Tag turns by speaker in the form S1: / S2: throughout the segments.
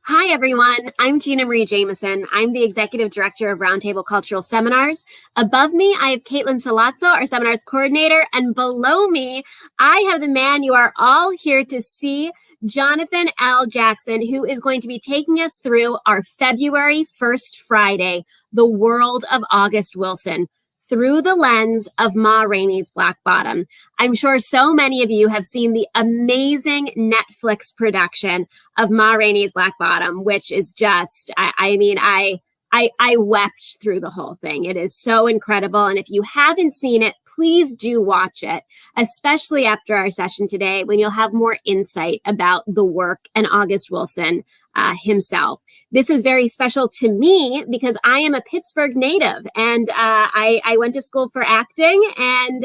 S1: Hi, everyone. I'm Gina Marie Jameson. I'm the Executive Director of RoundTable Cultural Seminars. Above me, I have Caitlin Salazzo, our Seminars Coordinator. And below me, I have the man you are all here to see, Johnathon L. Jackson, who is going to be taking us through our February 1st Friday, The World of August Wilson, through the lens of Ma Rainey's Black Bottom. I'm sure so many of you have seen the amazing Netflix production of Ma Rainey's Black Bottom, which is just, I wept through the whole thing. It is so incredible. And if you haven't seen it, please do watch it, especially after our session today, when you'll have more insight about the work and August Wilson himself. This is very special to me because I am a Pittsburgh native, and I went to school for acting, and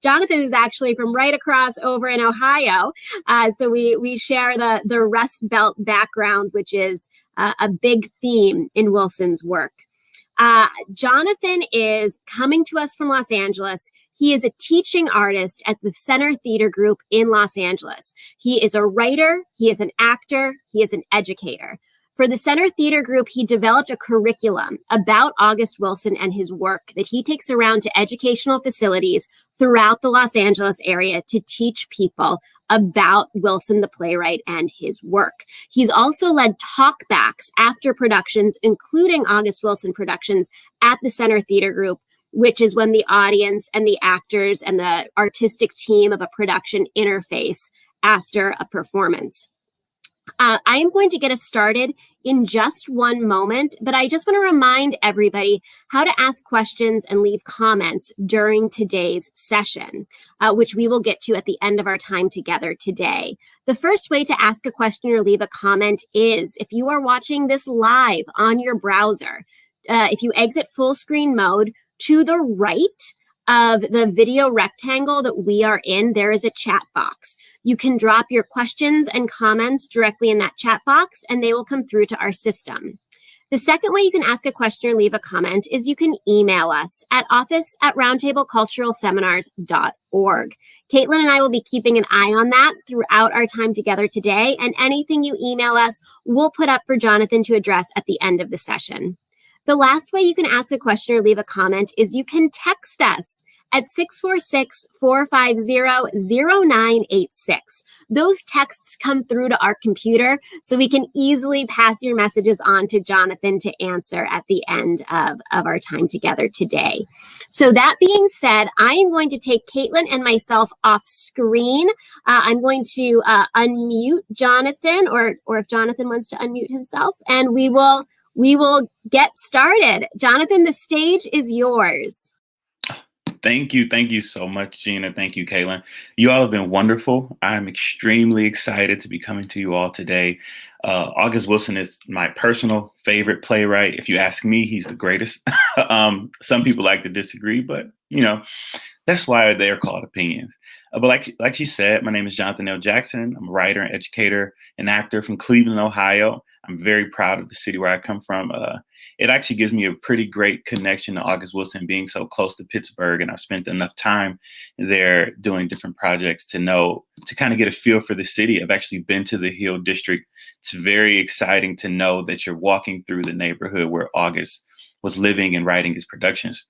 S1: Johnathon is actually from right across over in Ohio. So we share the Rust Belt background, which is a big theme in Wilson's work. Johnathon is coming to us from Los Angeles. He is a teaching artist at the Center Theater Group in Los Angeles. He is a writer, he is an actor, he is an educator. For the Center Theater Group, he developed a curriculum about August Wilson and his work that he takes around to educational facilities throughout the Los Angeles area to teach people about Wilson the playwright and his work. He's also led talkbacks after productions, including August Wilson productions, at the Center Theater Group, which is when the audience and the actors and the artistic team of a production interface after a performance. I am going to get us started in just one moment, but I just want to remind everybody how to ask questions and leave comments during today's session, which we will get to at the end of our time together today. The first way to ask a question or leave a comment is if you are watching this live on your browser, if you exit full screen mode, to the right of the video rectangle that we are in, there is a chat box. You can drop your questions and comments directly in that chat box, and they will come through to our system. The second way you can ask a question or leave a comment is you can email us at office@roundtableculturalseminars.org. Caitlin and I will be keeping an eye on that throughout our time together today, and anything you email us, we'll put up for Johnathon to address at the end of the session. The last way you can ask a question or leave a comment is you can text us at 646-450-0986. Those texts come through to our computer, so we can easily pass your messages on to Johnathon to answer at the end of our time together today. So that being said, I am going to take Caitlin and myself off screen. I'm going to unmute Johnathon, or if Johnathon wants to unmute himself, and we will get started. Johnathon, the stage is yours.
S2: Thank you. Thank you so much, Gina. Thank you, Caitlin. You all have been wonderful. I'm extremely excited to be coming to you all today. August Wilson is my personal favorite playwright. If you ask me, he's the greatest. Some people like to disagree, but that's why they're called opinions. But like you said, my name is Johnathon L. Jackson. I'm a writer and educator and actor from Cleveland, Ohio. I'm very proud of the city where I come from. It actually gives me a pretty great connection to August Wilson being so close to Pittsburgh. And I've spent enough time there doing different projects to kind of get a feel for the city. I've actually been to the Hill District. It's very exciting to know that you're walking through the neighborhood where August was living and writing his productions.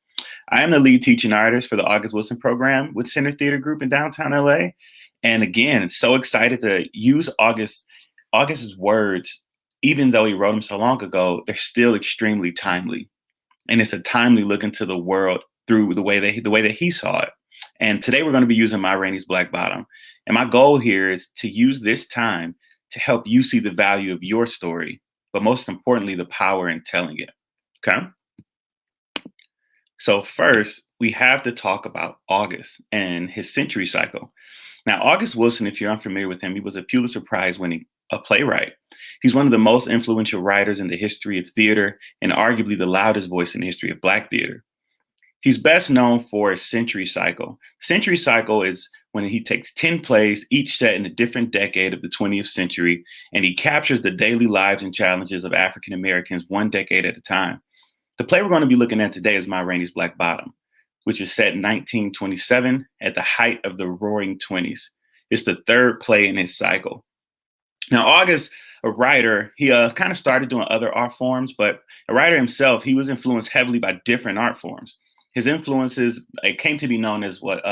S2: I am the lead teaching artist for the August Wilson program with Center Theater Group in downtown LA. And again, so excited to use August's words. Even though he wrote them so long ago, they're still extremely timely. And it's a timely look into the world through the way that he saw it. And today we're going to be using Ma Rainey's Black Bottom. And my goal here is to use this time to help you see the value of your story, but most importantly, the power in telling it. Okay? So first, we have to talk about August and his century cycle. Now, August Wilson, if you're unfamiliar with him, he was a Pulitzer Prize winning playwright. He's one of the most influential writers in the history of theater and arguably the loudest voice in the history of Black theater. He's best known for his century cycle. Century cycle is when he takes 10 plays, each set in a different decade of the 20th century, and he captures the daily lives and challenges of African Americans one decade at a time. The play we're going to be looking at today is Ma Rainey's Black Bottom, which is set in 1927 at the height of the Roaring Twenties. It's the third play in his cycle. Now, August a writer. He kind of started doing other art forms, but a writer himself, he was influenced heavily by different art forms. His influences, it came to be known as what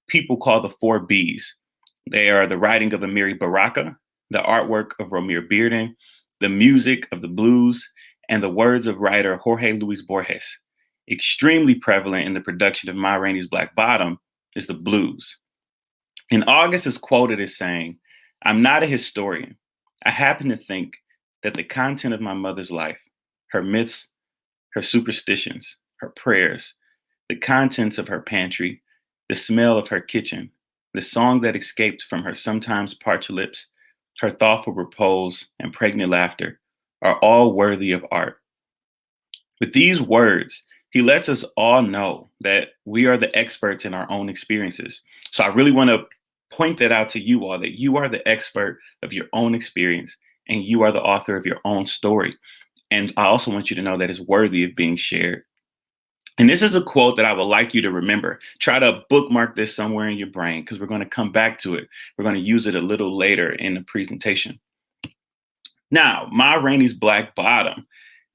S2: people call the 4 Bs. They are the writing of Amiri Baraka, the artwork of Romare Bearden, the music of the blues, and the words of writer Jorge Luis Borges. Extremely prevalent in the production of Ma Rainey's Black Bottom is the blues. And August is quoted as saying, "I'm not a historian. I happen to think that the content of my mother's life, her myths, her superstitions, her prayers, the contents of her pantry, the smell of her kitchen, the song that escaped from her sometimes parched lips, her thoughtful repose and pregnant laughter are all worthy of art." With these words, he lets us all know that we are the experts in our own experiences. So I really want to point that out to you all, that you are the expert of your own experience and you are the author of your own story. And I also want you to know that it's worthy of being shared. And this is a quote that I would like you to remember. Try to bookmark this somewhere in your brain because we're going to come back to it. We're going to use it a little later in the presentation. Now, Ma Rainey's Black Bottom.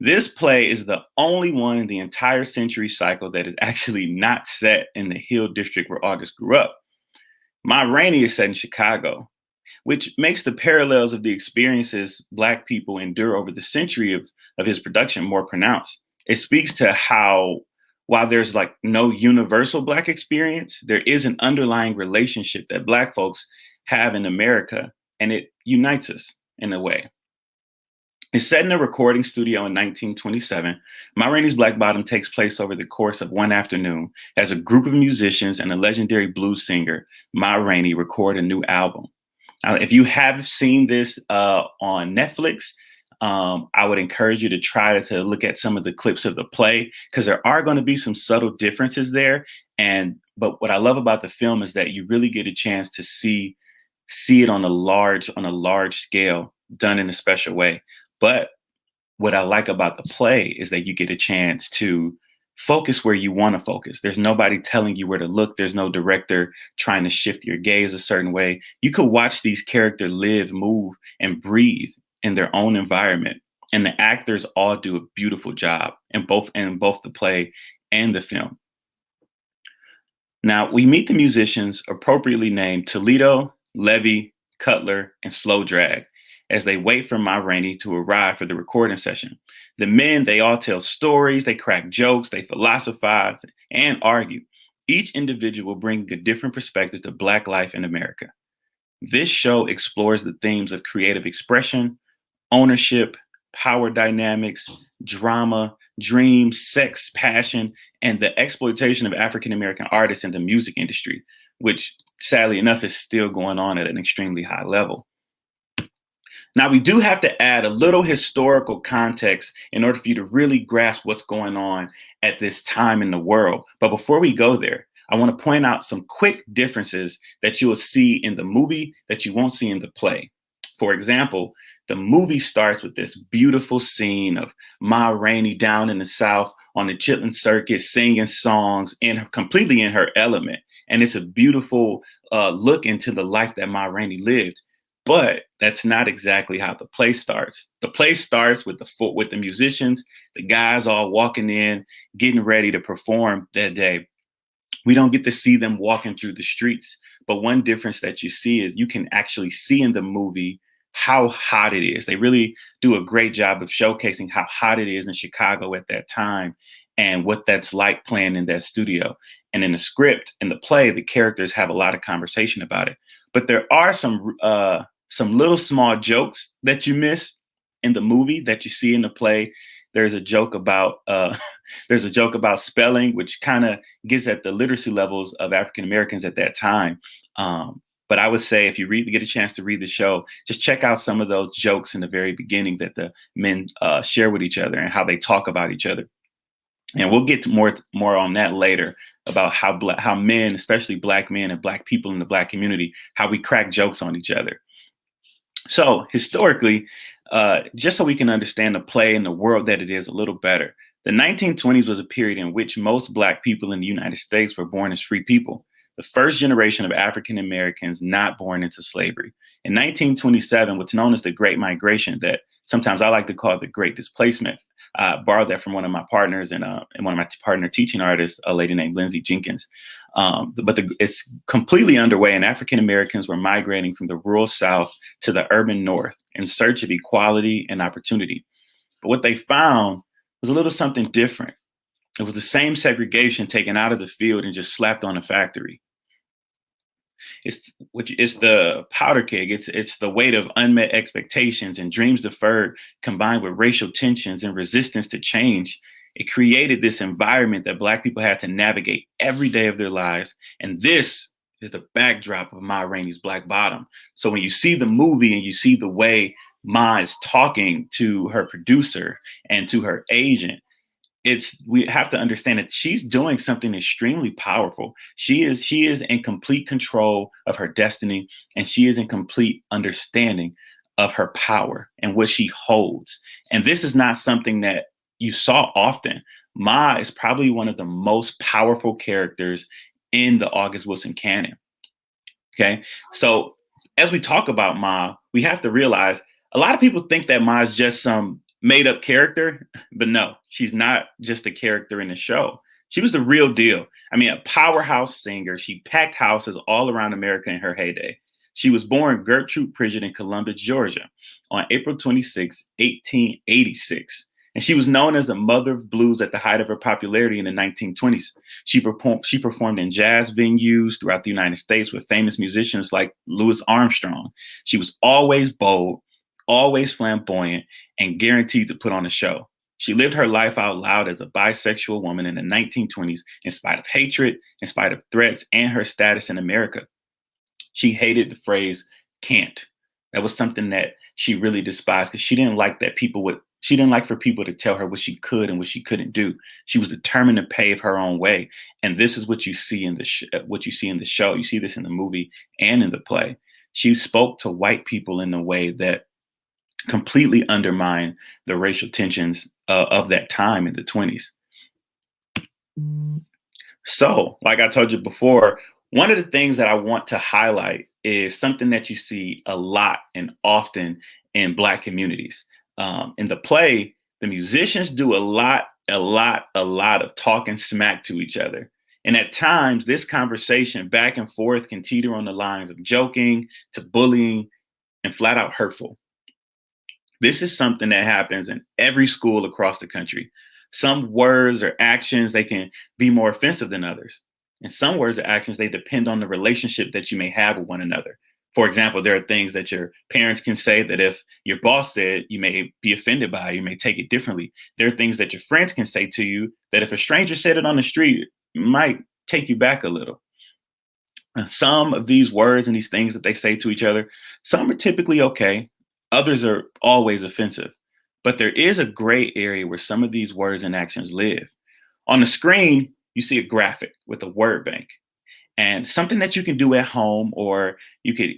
S2: This play is the only one in the entire century cycle that is actually not set in the Hill District where August grew up. Ma Rainey is set in Chicago, which makes the parallels of the experiences Black people endure over the century of his production more pronounced. It speaks to how, while there's like no universal Black experience, there is an underlying relationship that Black folks have in America, and it unites us in a way. It's set in a recording studio in 1927. Ma Rainey's Black Bottom takes place over the course of one afternoon as a group of musicians and a legendary blues singer, Ma Rainey, record a new album. Now, if you have seen this on Netflix, I would encourage you to try to look at some of the clips of the play because there are going to be some subtle differences there. But what I love about the film is that you really get a chance to see it on a large scale, done in a special way. But what I like about the play is that you get a chance to focus where you want to focus. There's nobody telling you where to look. There's no director trying to shift your gaze a certain way. You could watch these characters live, move, and breathe in their own environment. And the actors all do a beautiful job in both the play and the film. Now, we meet the musicians appropriately named Toledo, Levy, Cutler, and Slow Drag as they wait for Ma Rainey to arrive for the recording session. The men, they all tell stories, they crack jokes, they philosophize and argue, each individual bringing a different perspective to Black life in America. This show explores the themes of creative expression, ownership, power dynamics, drama, dreams, sex, passion, and the exploitation of African-American artists in the music industry, which sadly enough is still going on at an extremely high level. Now, we do have to add a little historical context in order for you to really grasp what's going on at this time in the world. But before we go there, I want to point out some quick differences that you will see in the movie that you won't see in the play. For example, the movie starts with this beautiful scene of Ma Rainey down in the South on the Chitlin Circuit singing songs completely in her element. And it's a beautiful look into the life that Ma Rainey lived. But that's not exactly how the play starts. The play starts with the musicians, the guys all walking in, getting ready to perform that day. We don't get to see them walking through the streets. But one difference that you see is you can actually see in the movie how hot it is. They really do a great job of showcasing how hot it is in Chicago at that time and what that's like playing in that studio. And in the script, in the play, the characters have a lot of conversation about it. But there are some little small jokes that you miss in the movie that you see in the play. There's a joke about spelling, which kind of gets at the literacy levels of African Americans at that time. But I would say if you get a chance to read the show, just check out some of those jokes in the very beginning that the men share with each other and how they talk about each other. And we'll get to more on that later about how men, especially Black men and Black people in the Black community, how we crack jokes on each other. So historically, just so we can understand the play and the world that it is a little better, the 1920s was a period in which most Black people in the United States were born as free people, the first generation of African Americans not born into slavery. In 1927, what's known as the Great Migration, that sometimes I like to call the Great Displacement, borrowed that from one of my partners and one of my partner teaching artists, a lady named Lindsay Jenkins. It's completely underway, and African Americans were migrating from the rural South to the urban North in search of equality and opportunity. But what they found was a little something different. It was the same segregation taken out of the field and just slapped on a factory. It's the powder keg. It's the weight of unmet expectations and dreams deferred, combined with racial tensions and resistance to change. It created this environment that Black people had to navigate every day of their lives. And this is the backdrop of Ma Rainey's Black Bottom. So when you see the movie and you see the way Ma is talking to her producer and to her agent, we have to understand that she's doing something extremely powerful. She is in complete control of her destiny, and she is in complete understanding of her power and what she holds. And this is not something that you saw often. Ma is probably one of the most powerful characters in the August Wilson canon. Okay, so as we talk about Ma, we have to realize a lot of people think that Ma is just some made up character, but no, she's not just a character in the show. She was the real deal. I mean, a powerhouse singer. She packed houses all around America in her heyday. She was born Gertrude Pridgett in Columbus, Georgia on April 26, 1886. And she was known as the mother of blues at the height of her popularity in the 1920s. She performed in jazz venues throughout the United States with famous musicians like Louis Armstrong. She was always bold, always flamboyant, and guaranteed to put on a show. She lived her life out loud as a bisexual woman in the 1920s, in spite of hatred, in spite of threats, and her status in America. She hated the phrase "can't." That was something that she really despised, because she didn't like for people to tell her what she could and what she couldn't do. She was determined to pave her own way, and this is what you see in the show. You see this in the movie and in the play. She spoke to white people in a way that completely undermine the racial tensions of that time in the 20s. So, like I told you before, one of the things that I want to highlight is something that you see a lot and often in Black communities. In the play, the musicians do a lot of talking smack to each other. And at times, this conversation back and forth can teeter on the lines of joking to bullying and flat out hurtful. This is something that happens in every school across the country. Some words or actions, they can be more offensive than others. And some words or actions, they depend on the relationship that you may have with one another. For example, there are things that your parents can say that if your boss said, you may be offended by, you may take it differently. There are things that your friends can say to you that if a stranger said it on the street, it might take you back a little. Some of these words and these things that they say to each other, some are typically okay. Others are always offensive. But there is a gray area where some of these words and actions live. On the screen, you see a graphic with a word bank and something that you can do at home, or you could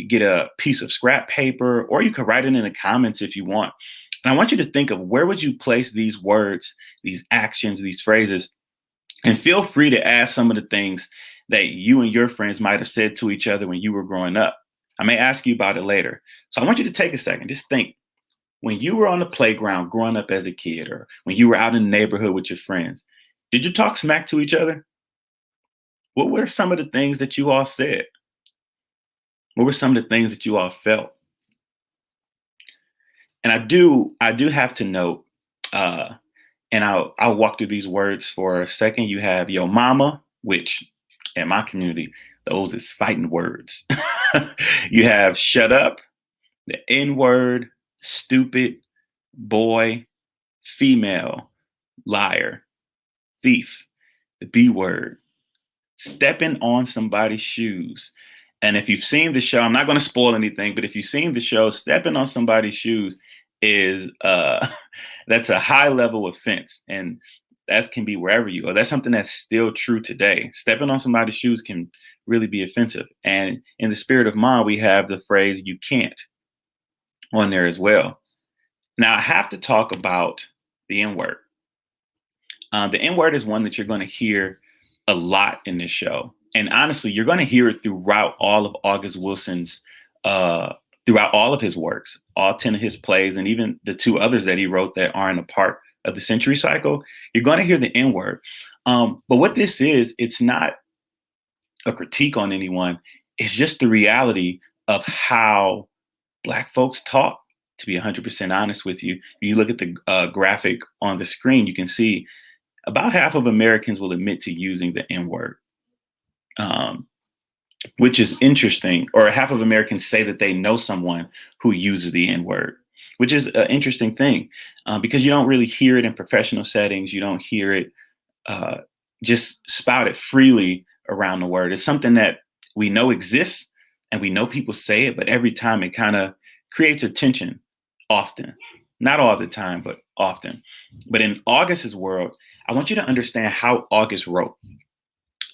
S2: get a piece of scrap paper, or you could write it in the comments if you want. And I want you to think of where would you place these words, these actions, these phrases, and feel free to ask some of the things that you and your friends might have said to each other when you were growing up. I may ask you about it later. So I want you to take a second, just think. When you were on the playground growing up as a kid, or when you were out in the neighborhood with your friends, did you talk smack to each other? What were some of the things that you all said? What were some of the things that you all felt? And I do have to note, and I'll walk through these words for a second. You have yo mama, which in my community, those is fighting words. You have shut up, the N word, stupid, boy, female, liar, thief, the B word, stepping on somebody's shoes. And if you've seen the show, I'm not going to spoil anything, but if you've seen the show, stepping on somebody's shoes is that's a high level offense. And that can be wherever you go. That's something that's still true today. Stepping on somebody's shoes can really be offensive. And in the spirit of Ma, we have the phrase "you can't" on there as well. Now, I have to talk about the N word. The N word is one that you're going to hear a lot in this show. And honestly, you're going to hear it throughout all of August Wilson's throughout all of his works, all 10 of his plays, and even the 2 others that he wrote that aren't a part of the century cycle, you're going to hear the N word. But what this is, it's not a critique on anyone. It's just the reality of how Black folks talk, to be 100% honest with you. If you look at the graphic on the screen, you can see about half of Americans will admit to using the N word, which is interesting. Or half of Americans say that they know someone who uses the N word, which is an interesting thing because you don't really hear it in professional settings. You don't hear it just spouted freely around the word. It's something that we know exists and we know people say it, but every time it kind of creates a tension often. Not all the time, but often. But in August's world, I want you to understand how August wrote.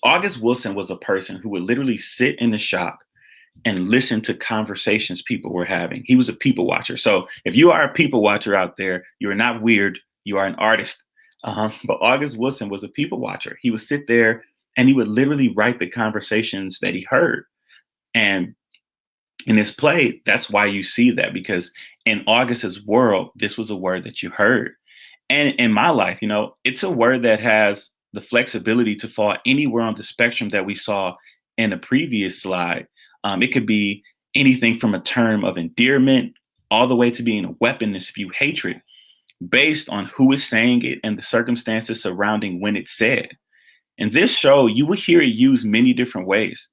S2: August Wilson was a person who would literally sit in the shop and listen to conversations people were having. He was a people watcher. So if you are a people watcher out there, you are not weird. You are an artist. But August Wilson was a people watcher. He would sit there and he would literally write the conversations that he heard. And in this play, that's why you see that, because in August's world, this was a word that you heard. And in my life, you know, it's a word that has the flexibility to fall anywhere on the spectrum that we saw in the previous slide. It could be anything from a term of endearment all the way to being a weapon to spew hatred based on who is saying it and the circumstances surrounding when it's said. In this show, you will hear it used many different ways.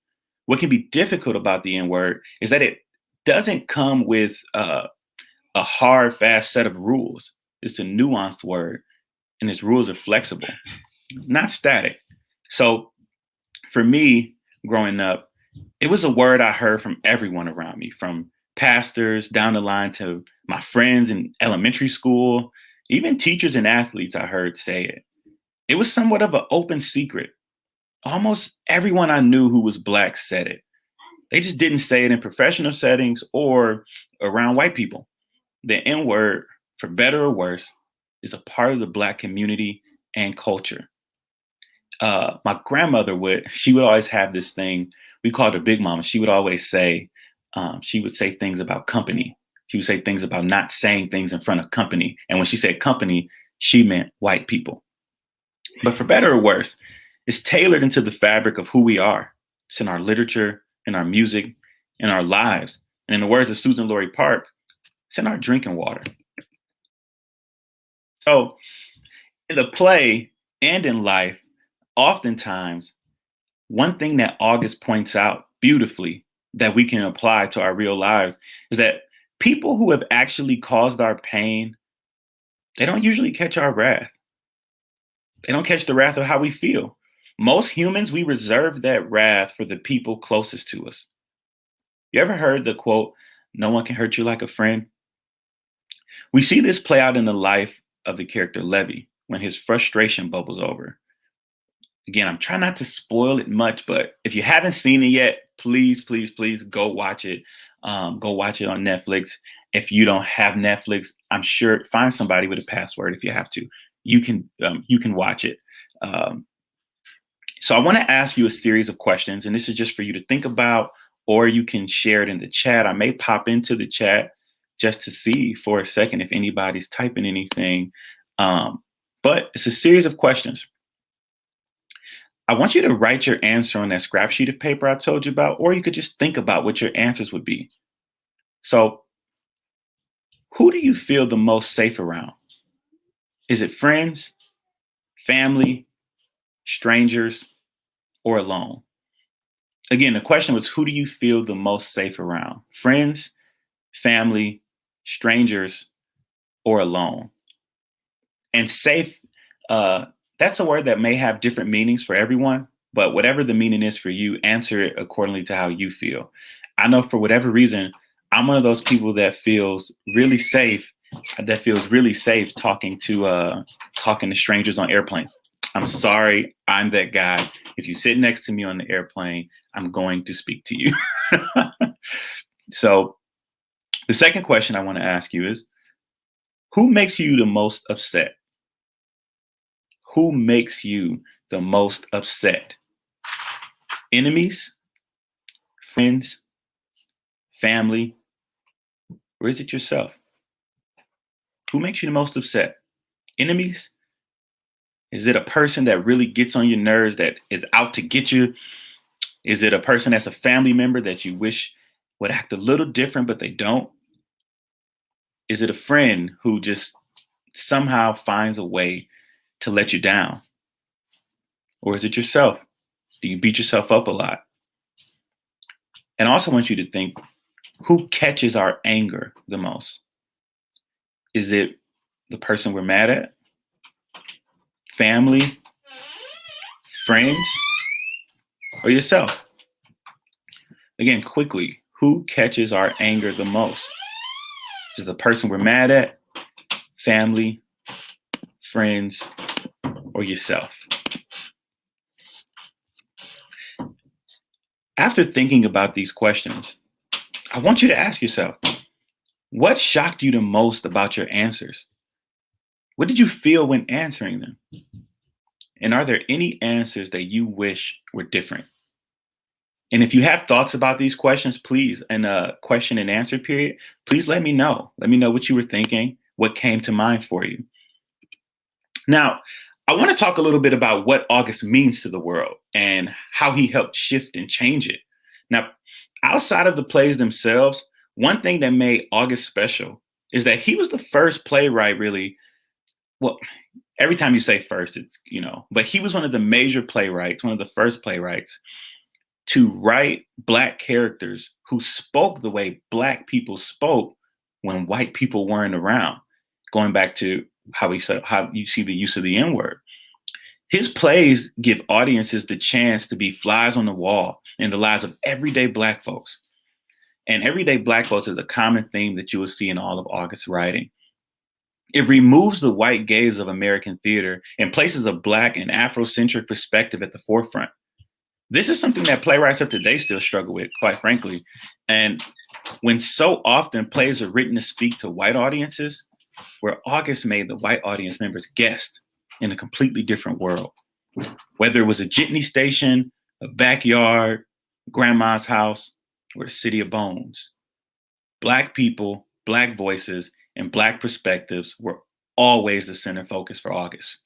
S2: What can be difficult about the N word is that it doesn't come with a hard, fast set of rules. It's a nuanced word, and its rules are flexible, not static. So for me, growing up, it was a word I heard from everyone around me, from pastors down the line to my friends in elementary school, even teachers and athletes I heard say it. It was somewhat of an open secret. Almost everyone I knew who was Black said it. They just didn't say it in professional settings or around white people. The N word, for better or worse, is a part of the Black community and culture. My grandmother she would always have this thing. We called her Big Mama. She would always say, she would say things about company. She would say things about not saying things in front of company. And when she said company, she meant white people. But for better or worse, it's tailored into the fabric of who we are. It's in our literature, in our music, in our lives. And in the words of Susan Laurie Park, it's in our drinking water. So in the play and in life, oftentimes, one thing that August points out beautifully that we can apply to our real lives is that people who have actually caused our pain, they don't usually catch our wrath. They don't catch the wrath of how we feel. Most humans, we reserve that wrath for the people closest to us. You ever heard the quote, "No one can hurt you like a friend"? We see this play out in the life of the character Levy when his frustration bubbles over. Again, I'm trying not to spoil it much, but if you haven't seen it yet, please, please, please go watch it. Go watch it on Netflix. If you don't have Netflix, I'm sure find somebody with a password if you have to. You can watch it. So I want to ask you a series of questions, and this is just for you to think about, or you can share it in the chat. I may pop into the chat just to see for a second if anybody's typing anything. But it's a series of questions. I want you to write your answer on that scrap sheet of paper I told you about, or you could just think about what your answers would be. So, who do you feel the most safe around? Is it friends, family, strangers, or alone? Again, the question was, who do you feel the most safe around? Friends, family, strangers, or alone? And safe, that's a word that may have different meanings for everyone, but whatever the meaning is for you, answer it accordingly to how you feel. I know for whatever reason, I'm one of those people that feels really safe talking to strangers on airplanes. I'm sorry, I'm that guy. If you sit next to me on the airplane, I'm going to speak to you. So the second question I want to ask you is, who makes you the most upset? Who makes you the most upset? Enemies, friends, family, or is it yourself? Who makes you the most upset? Enemies? Is it a person that really gets on your nerves, that is out to get you? Is it a person that's a family member that you wish would act a little different, but they don't? Is it a friend who just somehow finds a way to let you down? Or is it yourself? Do you beat yourself up a lot? And I also want you to think, who catches our anger the most? Is it the person we're mad at? Family? Friends? Or yourself? Again, quickly, who catches our anger the most? Is it the person we're mad at? Family? Friends? Or yourself? After thinking about these questions, I want you to ask yourself, what shocked you the most about your answers? What did you feel when answering them? And are there any answers that you wish were different? And if you have thoughts about these questions, please, in a question and answer period, please let me know. Let me know what you were thinking, what came to mind for you. Now, I want to talk a little bit about what August means to the world and how he helped shift and change it. Now, outside of the plays themselves, one thing that made August special is that he was the first playwright, really. Well, every time you say first, it's, but he was one of the major playwrights, one of the first playwrights to write Black characters who spoke the way Black people spoke when white people weren't around, going back to how you see the use of the N-word. His plays give audiences the chance to be flies on the wall in the lives of everyday Black folks. And everyday Black folks is a common theme that you will see in all of August's writing. It removes the white gaze of American theater and places a Black and Afrocentric perspective at the forefront. This is something that playwrights of today still struggle with, quite frankly. And when so often plays are written to speak to white audiences, where August made the white audience members guests in a completely different world. Whether it was a jitney station, a backyard, grandma's house, or the city of bones, Black people, Black voices, and Black perspectives were always the center focus for August.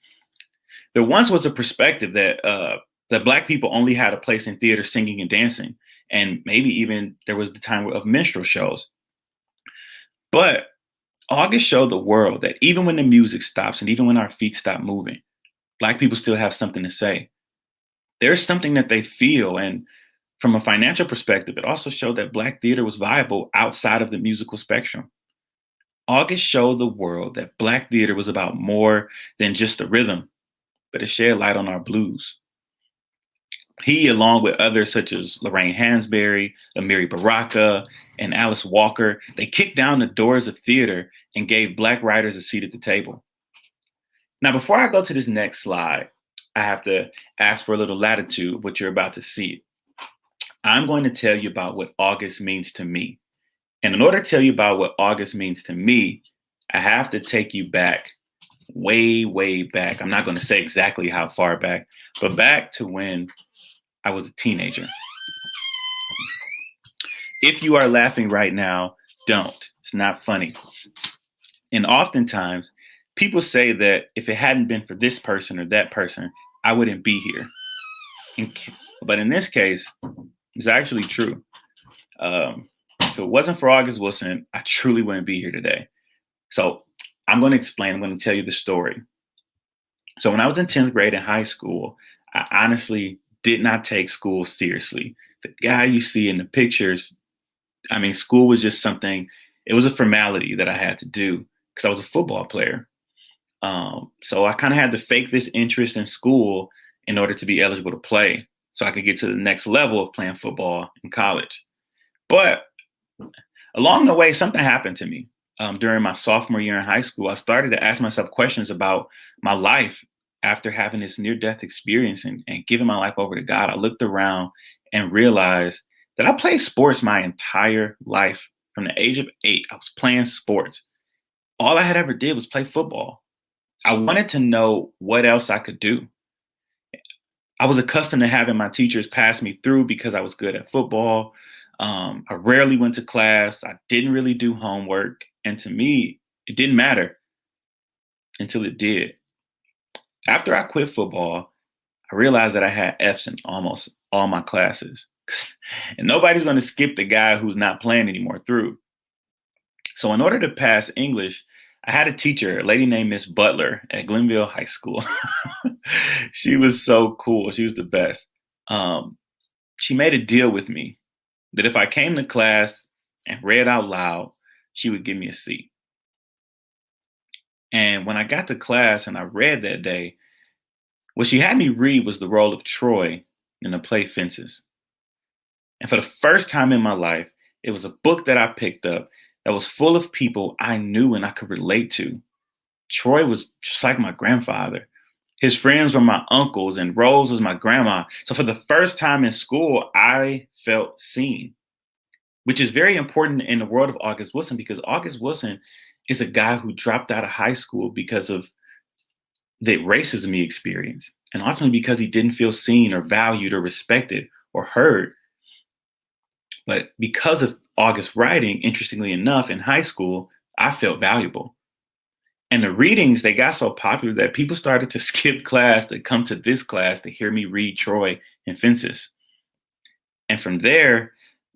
S2: There once was a perspective that Black people only had a place in theater singing and dancing, and maybe even there was the time of minstrel shows. But August showed the world that even when the music stops and even when our feet stop moving, Black people still have something to say. There's something that they feel. And from a financial perspective, it also showed that Black theater was viable outside of the musical spectrum. August showed the world that Black theater was about more than just the rhythm, but it shed light on our blues. He, along with others such as Lorraine Hansberry, Amiri Baraka, and Alice Walker, they kicked down the doors of theater and gave Black writers a seat at the table. Now, before I go to this next slide, I have to ask for a little latitude of what you're about to see. I'm going to tell you about what August means to me. And in order to tell you about what August means to me, I have to take you back, way, way back. I'm not going to say exactly how far back, but back to when I was a teenager. If you are laughing right now, don't. It's not funny. And oftentimes, people say that if it hadn't been for this person or that person, I wouldn't be here. But in this case, it's actually true. If it wasn't for August Wilson, I truly wouldn't be here today. So I'm going to explain. I'm going to tell you the story. So when I was in 10th grade in high school, I honestly did not take school seriously. The guy you see in the pictures, I mean, school was just something, it was a formality that I had to do because I was a football player. So I kind of had to fake this interest in school in order to be eligible to play so I could get to the next level of playing football in college. But along the way, something happened to me. During my sophomore year in high school, I started to ask myself questions about my life after having this near-death experience and giving my life over to God. I looked around and realized that I played sports my entire life. From the age of 8, I was playing sports. All I had ever did was play football. I wanted to know what else I could do. I was accustomed to having my teachers pass me through because I was good at football. I rarely went to class. I didn't really do homework. And to me, it didn't matter until it did. After I quit football, I realized that I had F's in almost all my classes. And nobody's going to skip the guy who's not playing anymore through. So in order to pass English, I had a teacher, a lady named Miss Butler at Glenville High School. She was so cool. She was the best. Um, she made a deal with me that if I came to class and read out loud, she would give me a C. And when I got to class and I read that day, what she had me read was the role of Troy in the play Fences. And for the first time in my life, it was a book that I picked up that was full of people I knew and I could relate to. Troy was just like my grandfather. His friends were my uncles, and Rose was my grandma. So for the first time in school, I felt seen, which is very important in the world of August Wilson, because August Wilson is a guy who dropped out of high school because of the racism he experienced, and ultimately because he didn't feel seen or valued or respected or heard. But because of August's writing, interestingly enough, in high school, I felt valuable. And the readings, they got so popular that people started to skip class to come to this class to hear me read Troy and Fences. And from there,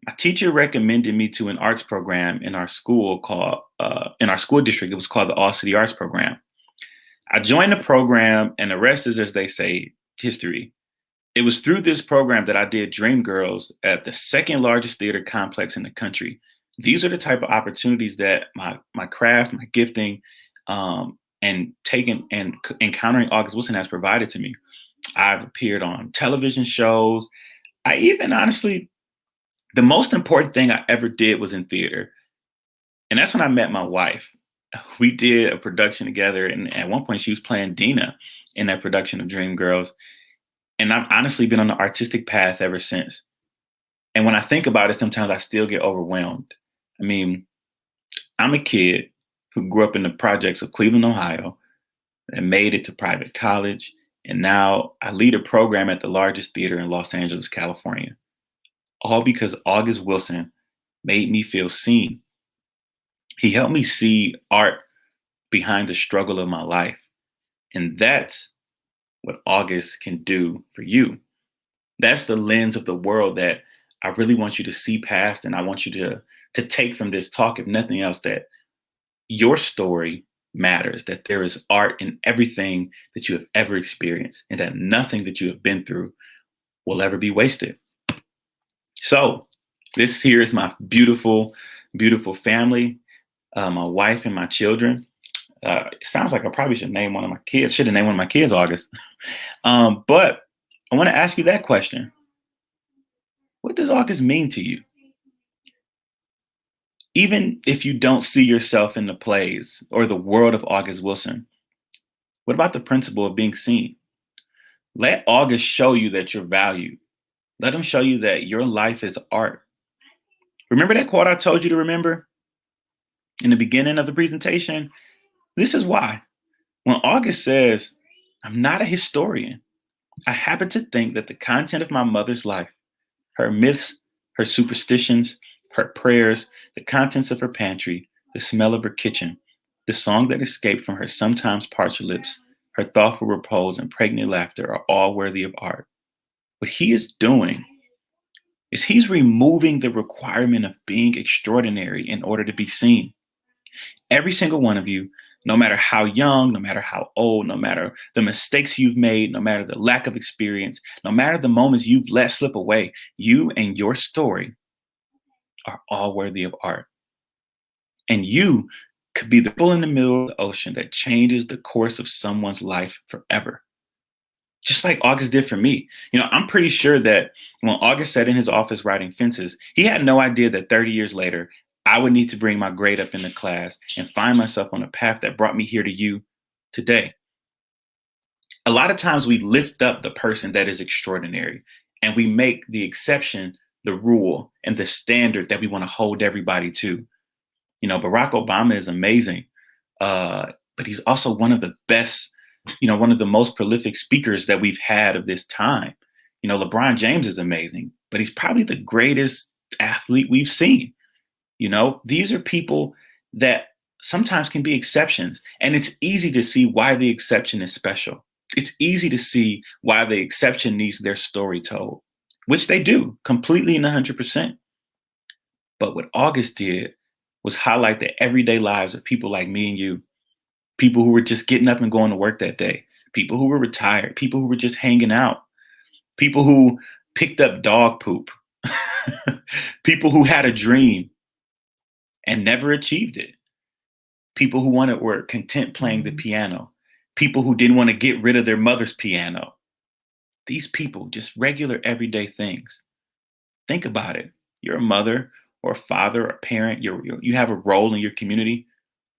S2: my teacher recommended me to an arts program in our school in our school district. It was called the All City Arts Program. I joined the program, and the rest is, as they say, history. It was through this program that I did Dreamgirls at the second largest theater complex in the country. These are the type of opportunities that my craft, my gifting, and encountering August Wilson has provided to me. I've appeared on television shows. I even honestly, the most important thing I ever did was in theater. And that's when I met my wife. We did a production together, and at one point she was playing Dina in that production of Dreamgirls. And I've honestly been on the artistic path ever since. And when I think about it, sometimes I still get overwhelmed. I mean, I'm a kid who grew up in the projects of Cleveland, Ohio, and made it to private college. And now I lead a program at the largest theater in Los Angeles, California. All because August Wilson made me feel seen. He helped me see art behind the struggle of my life. And that's what August can do for you. That's the lens of the world that I really want you to see past, and I want you to take from this talk, if nothing else, that your story matters, that there is art in everything that you have ever experienced, and that nothing that you have been through will ever be wasted. So this here is my beautiful, beautiful family, my wife and my children. It sounds like I probably should name one of my kids. Should have named one of my kids August. But I want to ask you that question. What does August mean to you? Even if you don't see yourself in the plays or the world of August Wilson, what about the principle of being seen? Let August show you that you're valued. Let him show you that your life is art. Remember that quote I told you to remember in the beginning of the presentation? This is why. When August says, I'm not a historian, I happen to think that the content of my mother's life, her myths, her superstitions, her prayers, the contents of her pantry, the smell of her kitchen, the song that escaped from her sometimes parched lips, her thoughtful repose and pregnant laughter are all worthy of art. What he is doing is he's removing the requirement of being extraordinary in order to be seen. Every single one of you, no matter how young, no matter how old, no matter the mistakes you've made, no matter the lack of experience, no matter the moments you've let slip away, you and your story are all worthy of art. And you could be the ripple in the middle of the ocean that changes the course of someone's life forever. Just like August did for me. I'm pretty sure that when August sat in his office writing Fences, he had no idea that 30 years later, I would need to bring my grade up in the class and find myself on a path that brought me here to you today. A lot of times we lift up the person that is extraordinary, and we make the exception the rule and the standard that we want to hold everybody to. Barack Obama is amazing, but he's also one of the best, one of the most prolific speakers that we've had of this time. LeBron James is amazing, but he's probably the greatest athlete we've seen. These are people that sometimes can be exceptions. And it's easy to see why the exception is special. It's easy to see why the exception needs their story told, which they do completely and 100%. But what August did was highlight the everyday lives of people like me and you, people who were just getting up and going to work that day, people who were retired, people who were just hanging out, people who picked up dog poop, people who had a dream and never achieved it, people who were content playing the piano, people who didn't want to get rid of their mother's piano. These people, just regular everyday things. Think about it. You're a mother or a father or a parent. You have a role in your community.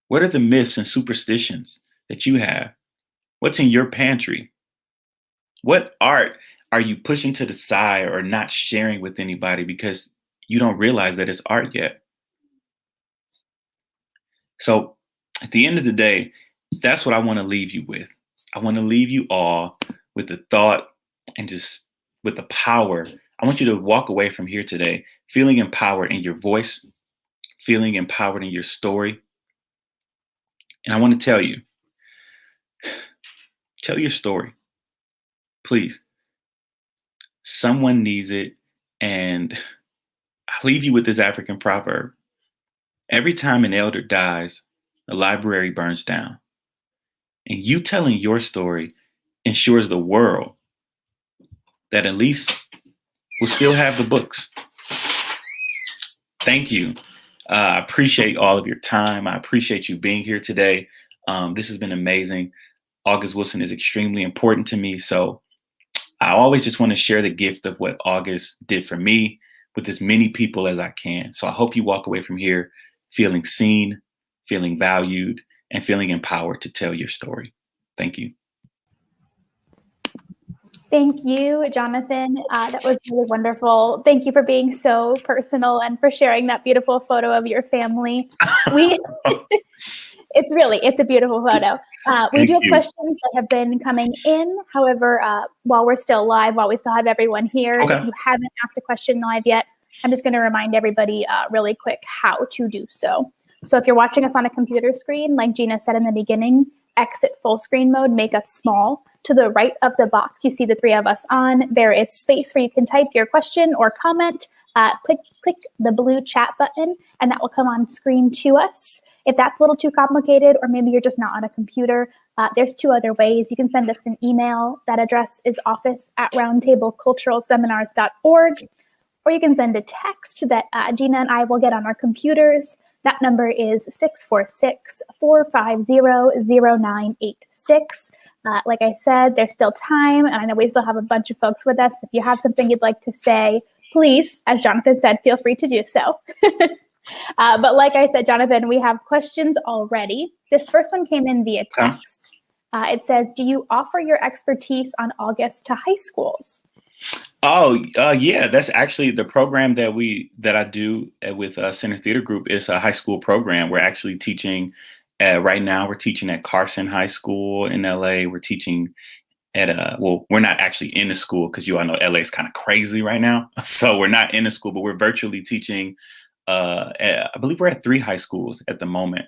S2: What are the myths and superstitions that you have? What's in your pantry? What art are you pushing to the side or not sharing with anybody because you don't realize that it's art yet? So at the end of the day, that's what I want to leave you with. I want to leave you all with the thought and just with the power. I want you to walk away from here today feeling empowered in your voice, feeling empowered in your story. And I want to tell your story, please. Someone needs it. And I'll leave you with this African proverb. Every time an elder dies, the library burns down. And you telling your story ensures the world that at least will still have the books. Thank you. I appreciate all of your time. I appreciate you being here today. This has been amazing. August Wilson is extremely important to me. So I always just want to share the gift of what August did for me with as many people as I can. So I hope you walk away from here feeling seen, feeling valued, and feeling empowered to tell your story. Thank you.
S3: Thank you, Johnathon. That was really wonderful. Thank you for being so personal and for sharing that beautiful photo of your family. It's a beautiful photo. We do have questions that have been coming in. However, while we're still live, while we still have everyone here, if you haven't asked a question live yet, I'm just going to remind everybody really quick how to do so. So if you're watching us on a computer screen, like Gina said in the beginning, exit full screen mode, make us small. To the right of the box you see the three of us on, there is space where you can type your question or comment. Click the blue chat button, and that will come on screen to us. If that's a little too complicated, or maybe you're just not on a computer, there's two other ways. You can send us an email. That address is office@roundtableculturalseminars.org. Or you can send a text that Gina and I will get on our computers. That number is 646-450-0986. Like I said, there's still time, and I know we still have a bunch of folks with us. If you have something you'd like to say, please, as Johnathon said, feel free to do so. But like I said, Johnathon, we have questions already. This first one came in via text. It says, do you offer your expertise on August to high schools?
S2: Yeah, that's actually the program that I do with Center Theater Group is a high school program. We're actually teaching right now. We're teaching at Carson High School in LA. We're teaching at we're not actually in the school because you all know LA is kind of crazy right now. So we're not in the school, but we're virtually teaching. I believe we're at 3 high schools at the moment.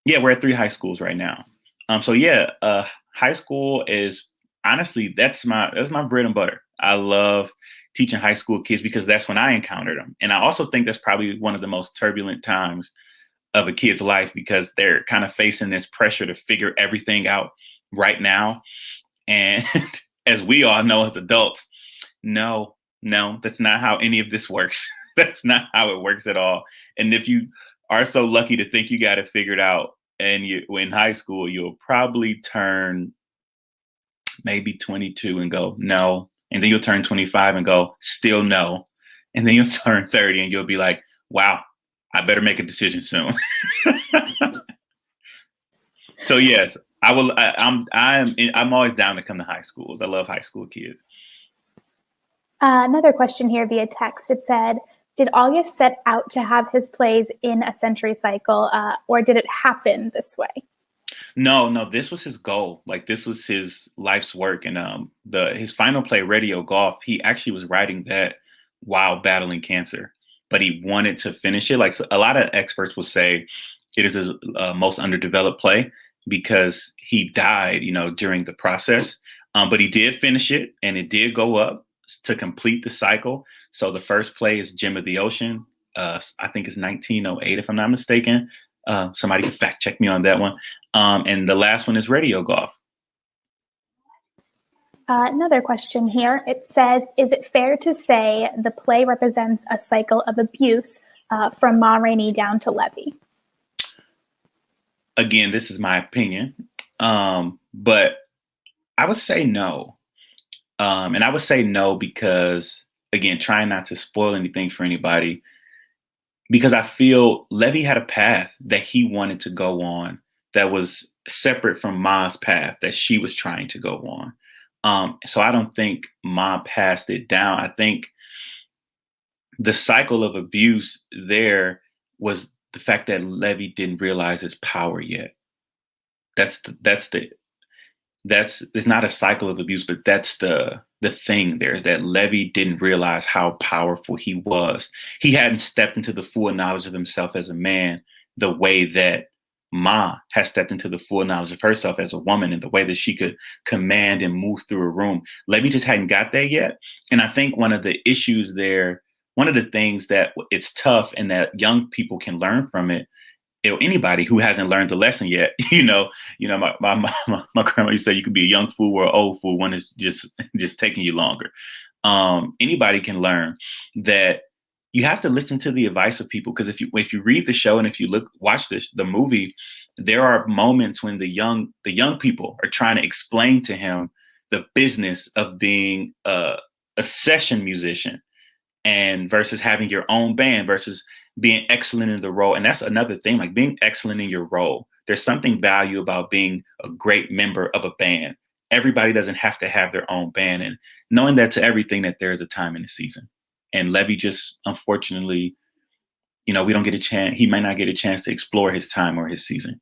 S2: Yeah, we're at 3 high schools right now. High school is honestly that's my bread and butter. I love teaching high school kids because that's when I encountered them. And I also think that's probably one of the most turbulent times of a kid's life because they're kind of facing this pressure to figure everything out right now. And as we all know as adults, no, that's not how any of this works. That's not how it works at all. And if you are so lucky to think you got it figured out and you in high school, you'll probably turn maybe 22 and go, no. And then you'll turn 25 and go, still no. And then you'll turn 30 and you'll be like, wow, I better make a decision soon. So yes, I will. I'm always down to come to high schools. I love high school kids.
S3: Another question here via text. It said, did August set out to have his plays in a century cycle, or did it happen this way?
S2: No, this was his goal. Like this was his life's work. And his final play, Radio Golf, he actually was writing that while battling cancer, but he wanted to finish it. Like, so a lot of experts will say it is his most underdeveloped play because he died, during the process. But he did finish it, and it did go up to complete the cycle. So the first play is Gem of the Ocean. I think it's 1908, if I'm not mistaken. Somebody can fact check me on that one. And the last one is Radio Golf.
S3: Another question here. It says, is it fair to say the play represents a cycle of abuse from Ma Rainey down to Levy?
S2: Again, this is my opinion, but I would say no. And I would say no because, again, trying not to spoil anything for anybody, because I feel Levy had a path that he wanted to go on that was separate from Ma's path that she was trying to go on. So I don't think Ma passed it down. I think the cycle of abuse there was the fact that Levy didn't realize his power yet. It's not a cycle of abuse, but that's the thing there, is that Levy didn't realize how powerful he was. He hadn't stepped into the full knowledge of himself as a man the way that Ma has stepped into the full knowledge of herself as a woman, in the way that she could command and move through a room. Levy just hadn't got there yet. And I think one of the issues there, one of the things that it's tough and that young people can learn from it, anybody who hasn't learned the lesson yet, my grandma used to say you can be a young fool or an old fool, one is just taking you longer. Anybody can learn that you have to listen to the advice of people, because if you read the show and if you watch the movie, there are moments when the young people are trying to explain to him the business of being a session musician, and versus having your own band, versus being excellent in the role. And that's another thing, like being excellent in your role. There's something value about being a great member of a band. Everybody doesn't have to have their own band, and knowing that to everything, that there is a time in the season. And Levy just, unfortunately, we don't get a chance. He might not get a chance to explore his time or his season.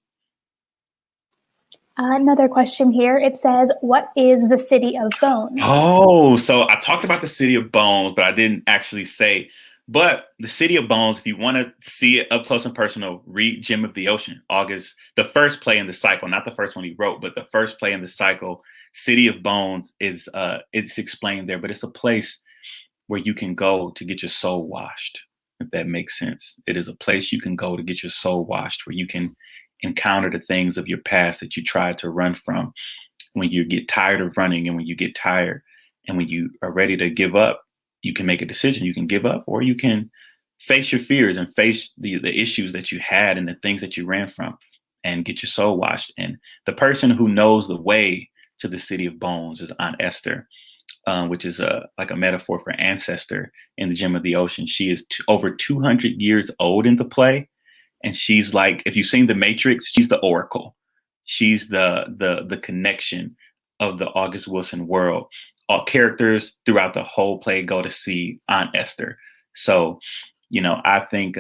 S3: Another question here. It says, what is the City of Bones?
S2: Oh, so I talked about the City of Bones, but I didn't actually say. But the City of Bones, if you want to see it up close and personal, read Gem of the Ocean, August, the first play in the cycle, not the first one he wrote, but the first play in the cycle. City of Bones is it's explained there, but it's a place where you can go to get your soul washed, if that makes sense. It is a place you can go to get your soul washed, where you can encounter the things of your past that you tried to run from. When you get tired of running, and when you get tired, and when you are ready to give up, you can make a decision. You can give up, or you can face your fears and face the issues that you had and the things that you ran from, and get your soul washed. And the person who knows the way to the City of Bones is Aunt Esther, which is like a metaphor for ancestor in the Gem of the Ocean. She is over 200 years old in the play. And she's like, if you've seen The Matrix, she's the oracle. She's the connection of the August Wilson world. All characters throughout the whole play go to see Aunt Esther. So, I think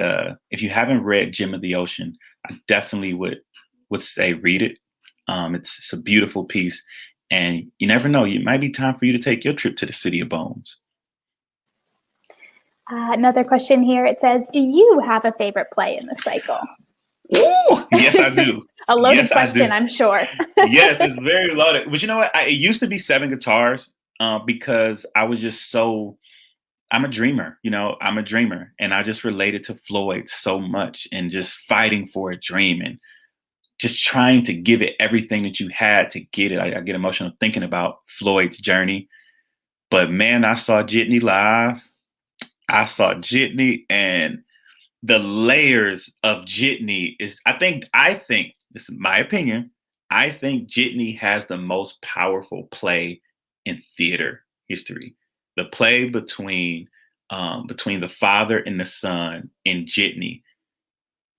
S2: if you haven't read Gem of the Ocean, I definitely would say read it. It's a beautiful piece. And you never know, it might be time for you to take your trip to the City of Bones.
S3: Another question here. It says, do you have a favorite play in the cycle?
S2: Ooh, yes, I do.
S3: A loaded question, I'm sure.
S2: Yes, it's very loaded. But you know what? It used to be 7 guitars because I was just I'm a dreamer, I'm a dreamer. And I just related to Floyd so much, and just fighting for a dream, and just trying to give it everything that you had to get it. I get emotional thinking about Floyd's journey. But man, I saw Jitney live. I saw Jitney, and the layers of Jitney is, I think, this is my opinion, I think Jitney has the most powerful play in theater history. The play between the father and the son in Jitney.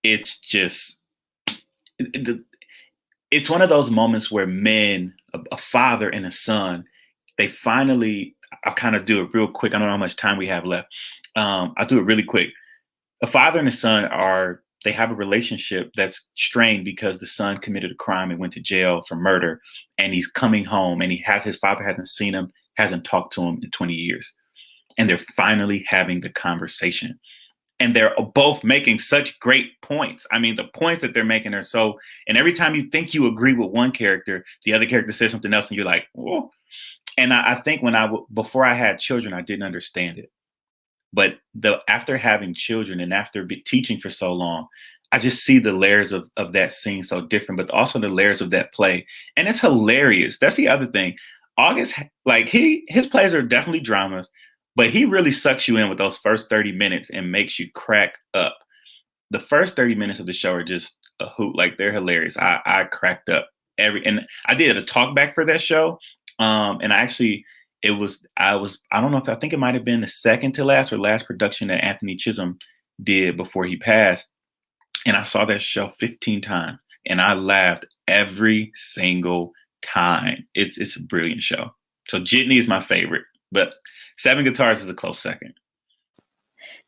S2: It's just, it's one of those moments where men, a father and a son, they finally, I'll kind of do it real quick. I don't know how much time we have left. I'll do it really quick. A father and a son they have a relationship that's strained because the son committed a crime and went to jail for murder, and he's coming home, and his father hasn't seen him, hasn't talked to him in 20 years. and they're finally having the conversation. And they're both making such great points. I mean, the points that they're making are so, and every time you think you agree with one character, the other character says something else and you're like, whoa. And I think before I had children, I didn't understand it. But after having children and after teaching for so long, I just see the layers of that scene so different, but also the layers of that play. And it's hilarious. That's the other thing. August, like his plays are definitely dramas, but he really sucks you in with those first 30 minutes and makes you crack up. The first 30 minutes of the show are just a hoot. Like, they're hilarious. I cracked up and I did a talk back for that show. And I think it might have been the second to last or last production that Anthony Chisholm did before he passed. And I saw that show 15 times and I laughed every single time. It's a brilliant show. So Jitney is my favorite, but Seven Guitars is a close second.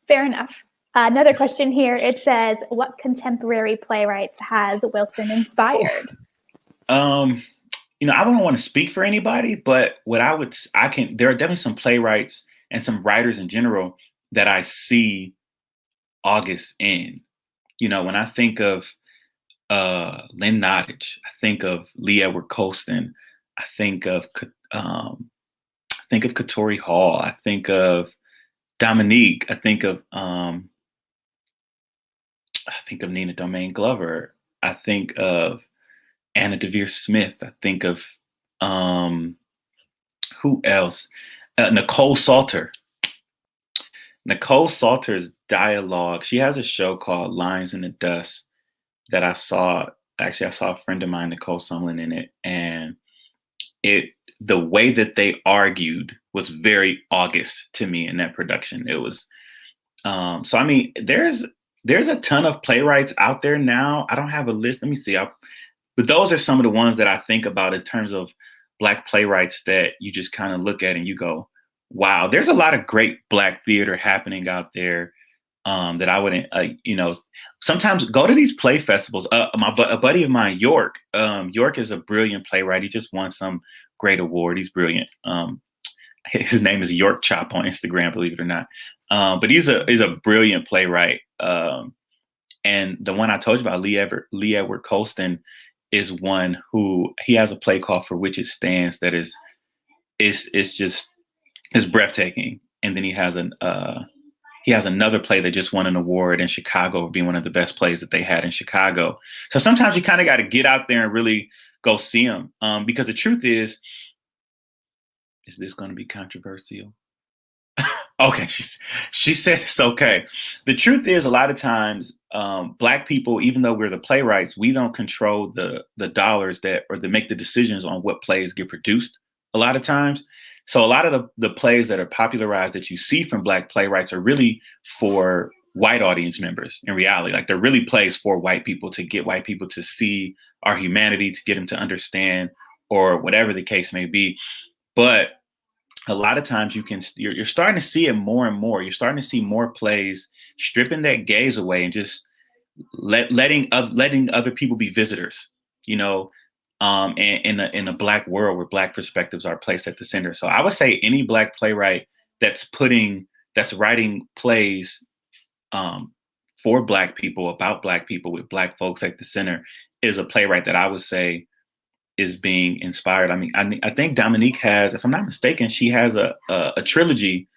S3: Fair enough. Another question here. It says, what contemporary playwrights has Wilson inspired?
S2: I don't want to speak for anybody, but there are definitely some playwrights and some writers in general that I see August in. When I think of Lynn Nottage, I think of Lee Edward Colston, I think of Katori Hall, I think of Dominique, I think of Nina Domaine Glover, I think of Anna Devere Smith, I think of who else? Nicole Salter. Nicole Salter's dialogue. She has a show called Lines in the Dust that I saw. Actually, I saw a friend of mine, Nicole Sumlin, in it, and the way that they argued was very August to me in that production. It was so. I mean, there's a ton of playwrights out there now. I don't have a list. Let me see. But those are some of the ones that I think about in terms of Black playwrights that you just kind of look at and you go, wow, there's a lot of great Black theater happening out there that I wouldn't, sometimes go to these play festivals. A buddy of mine, York is a brilliant playwright. He just won some great award. He's brilliant. His name is York Chop on Instagram, believe it or not. But he's a brilliant playwright. And the one I told you about, Lee Edward Colston, is one who he has a play called For Which It Stands that is breathtaking. And then he has another play that just won an award in Chicago, being one of the best plays that they had in Chicago. So sometimes you kind of got to get out there and really go see them, because the truth is this going to be controversial? Okay, she said it's okay. The truth is, a lot of times, Black people, even though we're the playwrights, we don't control the dollars that make the decisions on what plays get produced a lot of times. So a lot of the plays that are popularized that you see from Black playwrights are really for white audience members in reality. Like, they're really plays for white people, to get white people to see our humanity, to get them to understand, or whatever the case may be. But a lot of times you're starting to see it more and more. You're starting to see more plays stripping that gaze away and just letting other people be visitors, in a Black world where Black perspectives are placed at the center. So I would say any Black playwright that's writing plays for Black people, about Black people, with Black folks at the center, is a playwright that I would say is being inspired. I mean, I think Dominique has, if I'm not mistaken, she has a trilogy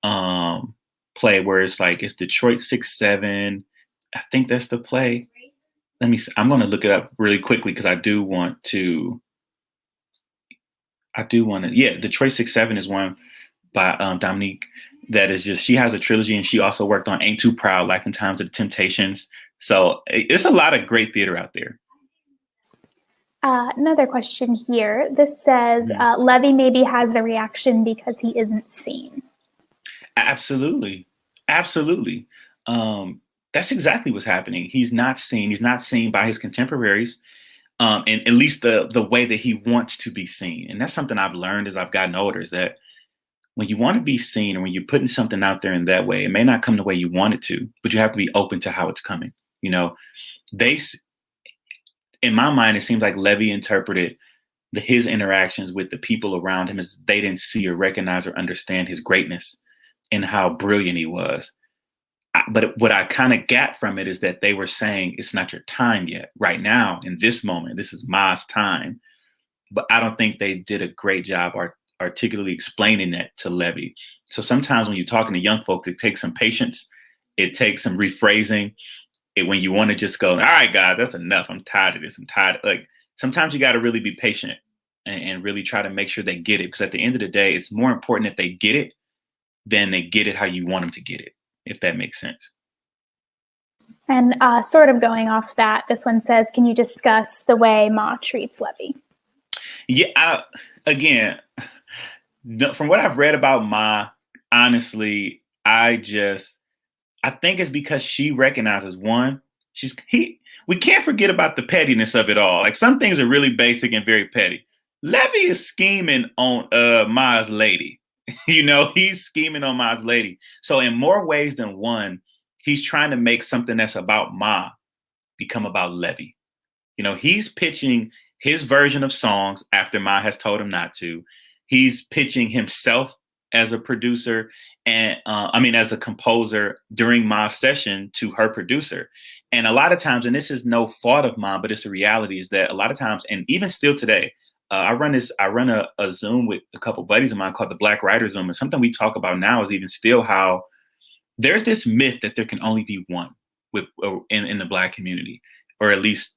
S2: play where it's Detroit 6-7. I think that's the play. Let me see. I'm going to look it up really quickly because I do want to. Yeah, Detroit 6-7 is one by Dominique that is she has a trilogy, and she also worked on Ain't Too Proud, Life and Times of the Temptations. So it's a lot of great theater out there.
S3: Another question here. This says, Levy maybe has the reaction because he isn't seen.
S2: Absolutely. That's exactly what's happening. He's not seen. He's not seen by his contemporaries, and at least the way that he wants to be seen. And that's something I've learned as I've gotten older, is that when you want to be seen, or when you're putting something out there in that way, it may not come the way you want it to, but you have to be open to how it's coming. In my mind, it seems like Levy interpreted his interactions with the people around him as they didn't see or recognize or understand his greatness. and how brilliant he was. But what I kind of got from it is that they were saying it's not your time yet. Right now, in this moment, this is Ma's time. But I don't think they did a great job articulately explaining that to Levy. So sometimes when you're talking to young folks, it takes some patience. It takes some rephrasing. When you want to just go, all right, guys, that's enough. I'm tired of this. I'm tired. Like sometimes you got to really be patient and really try to make sure they get it. Because at the end of the day, it's more important that they get it than they get it how you want them to get it, if that makes sense.
S3: And sort of going off that, this one says, can you discuss the way Ma treats Levy?
S2: Yeah, again, from what I've read about Ma, honestly, I think it's because she recognizes we can't forget about the pettiness of it all. Like some things are really basic and very petty. Levy is scheming on Ma's lady. He's scheming on Ma's lady. So in more ways than one, he's trying to make something that's about Ma become about Levy. He's pitching his version of songs after Ma has told him not to. He's pitching himself as a producer and as a composer during Ma's session to her producer. And a lot of times, and this is no fault of Ma, but it's a reality, is that a lot of times, and even still today, I run a Zoom with a couple buddies of mine called the Black Writer Zoom. And something we talk about now is even still how there's this myth that there can only be one in the Black community, or at least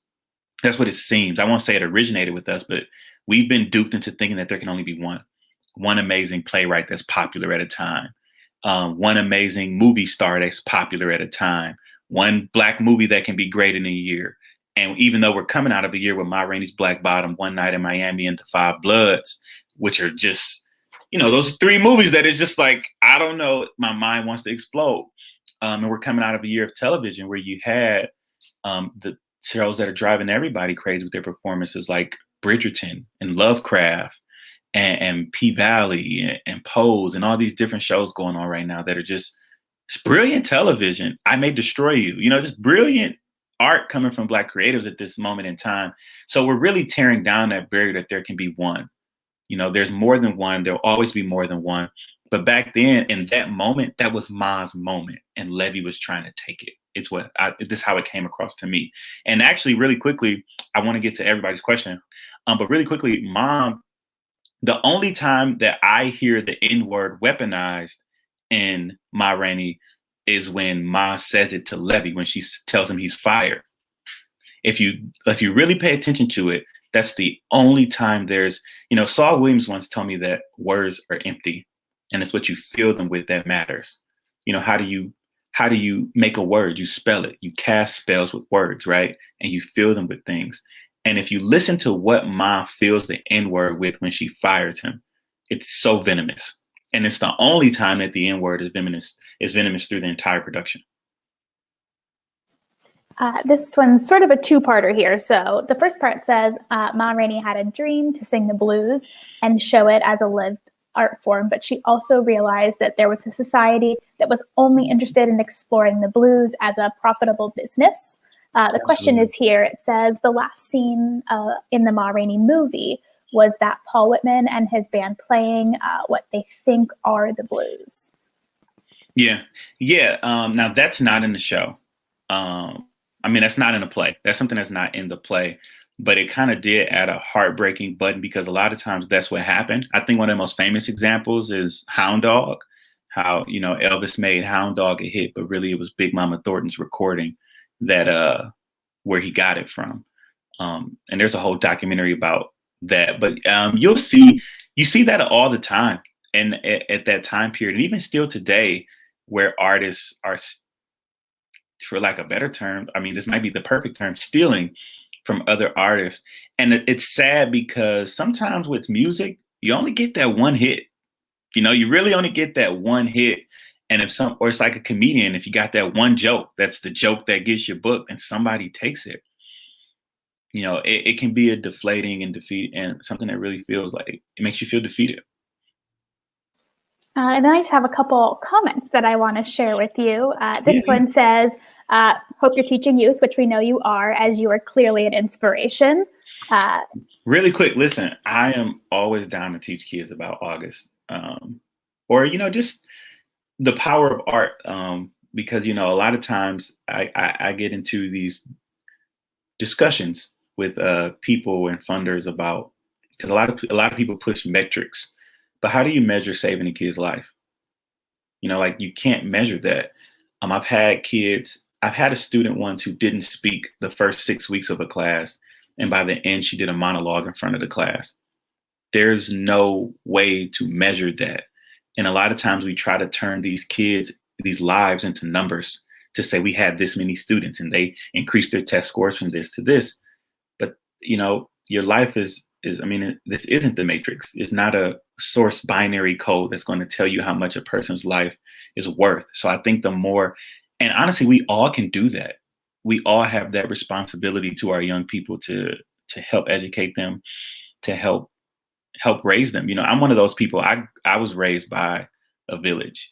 S2: that's what it seems. I won't say it originated with us, but we've been duped into thinking that there can only be one amazing playwright that's popular at a time, one amazing movie star that's popular at a time, one Black movie that can be great in a year. And even though we're coming out of a year with Ma Rainey's Black Bottom, One Night in Miami, and The Five Bloods, which are just, those three movies that is just like, I don't know, my mind wants to explode. And we're coming out of a year of television where you had the shows that are driving everybody crazy with their performances, like Bridgerton and Lovecraft and P-Valley and Pose and all these different shows going on right now that are just brilliant television. I May Destroy You, just brilliant art coming from Black creatives at this moment in time. So we're really tearing down that barrier that there can be one. There's more than one. There'll always be more than one. But back then, in that moment, that was Ma's moment, and Levy was trying to take it. This is how it came across to me. And actually, really quickly, I want to get to everybody's question. But really quickly, Mom, the only time that I hear the N-word weaponized in Ma Rainey is when Ma says it to Levy, when she tells him he's fired. If you really pay attention to it, that's the only time there's, Saul Williams once told me that words are empty, and it's what you fill them with that matters. How do you make a word? You spell it. You cast spells with words, right? And you fill them with things. And if you listen to what Ma fills the N-word with when she fires him, it's so venomous. And it's the only time that the N-word is venomous through the entire production.
S3: This one's sort of a two-parter here. So the first part says, Ma Rainey had a dream to sing the blues and show it as a lived art form, but she also realized that there was a society that was only interested in exploring the blues as a profitable business. The question is here, it says the last scene in the Ma Rainey movie was that Paul Whitman and his band playing what they think are the blues.
S2: Yeah. Now that's not in the show. That's not in the play. That's something that's not in the play, but it kind of did add a heartbreaking button because a lot of times that's what happened. I think one of the most famous examples is Hound Dog, how, Elvis made Hound Dog a hit, but really it was Big Mama Thornton's recording that where he got it from. And there's a whole documentary about that, but you see that all the time. And at that time period, and even still today, where artists are, for lack of a better term, this might be the perfect term, stealing from other artists. And it's sad because sometimes with music, you only get that one hit. You really only get that one hit. And or it's like a comedian, if you got that one joke, that's the joke that gets you booked and somebody takes it. It can be a deflating and defeat and something that really feels like it makes you feel defeated.
S3: And then I just have a couple comments that I want to share with you. This one says, hope you're teaching youth, which we know you are, as you are clearly an inspiration.
S2: Really quick, listen, I am always down to teach kids about August. Or, just the power of art, because, you know, a lot of times I get into these discussions with people and funders about, because a lot of people push metrics, but how do you measure saving a kid's life? You know, like, you can't measure that. I've had a student once who didn't speak the first 6 weeks of a class, and by the end she did a monologue in front of the class. There's no way to measure that. And a lot of times we try to turn these kids, these lives, into numbers to say we had this many students and they increased their test scores from this to this. But, you know, your life is, I mean, this isn't the matrix. It's not a source binary code that's going to tell you how much a person's life is worth. So I think the more, and honestly, we all can do that. We all have that responsibility to our young people to help educate them, to help raise them. You know, I'm one of those people. I was raised by a village.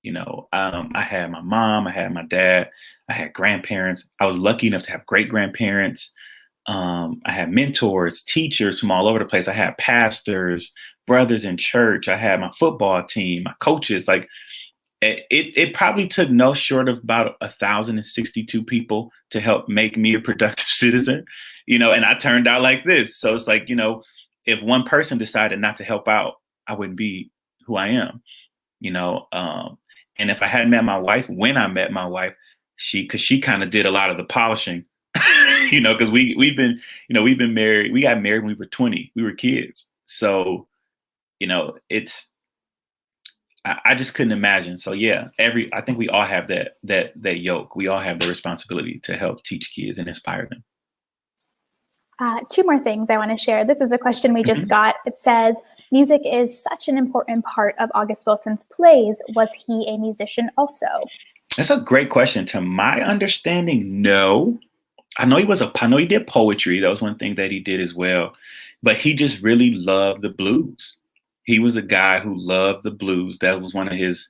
S2: You know, I had my mom, I had my dad, I had grandparents. I was lucky enough to have great grandparents. I had mentors, teachers from all over the place. I had pastors, brothers in church. I had my football team, my coaches. Like, it probably took no short of about 1,062 people to help make me a productive citizen, you know, and I turned out like this. So it's like, you know, if one person decided not to help out, I wouldn't be who I am, you know. And if I hadn't met my wife, when I met my wife, because she kind of did a lot of the polishing, you know, because we've been married. We got married when we were 20. We were kids. So, you know, I just couldn't imagine. So yeah, I think we all have that yoke. We all have the responsibility to help teach kids and inspire them.
S3: Two more things I want to share. This is a question we just got. It says, music is such an important part of August Wilson's plays. Was he a musician also?
S2: That's a great question. To my understanding, no. I know he did poetry. That was one thing that he did as well. But he just really loved the blues. He was a guy who loved the blues. That was one of his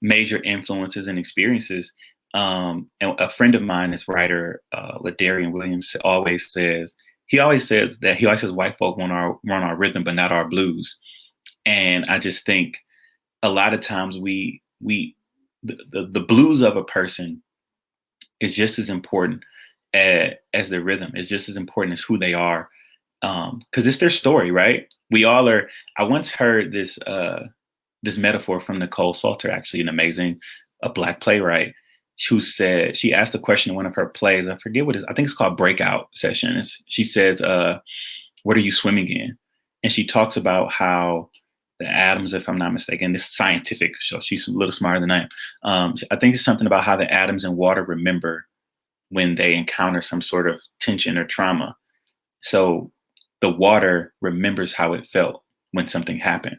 S2: major influences and experiences. And a friend of mine, this writer, Ladarian Williams, always says white folk want our rhythm, but not our blues. And I just think a lot of times the blues of a person is just as important as their rhythm. It's just as important as who they are. Because it's their story, right? We all are. I once heard this metaphor from Nicole Salter, actually an amazing Black playwright, who said, she asked a question in one of her plays. I forget what it is. I think it's called Breakout Session. She says, what are you swimming in? And she talks about how the atoms, if I'm not mistaken, this scientific show, she's a little smarter than I am. I think it's something about how the atoms in water remember when they encounter some sort of tension or trauma. So the water remembers how it felt when something happened.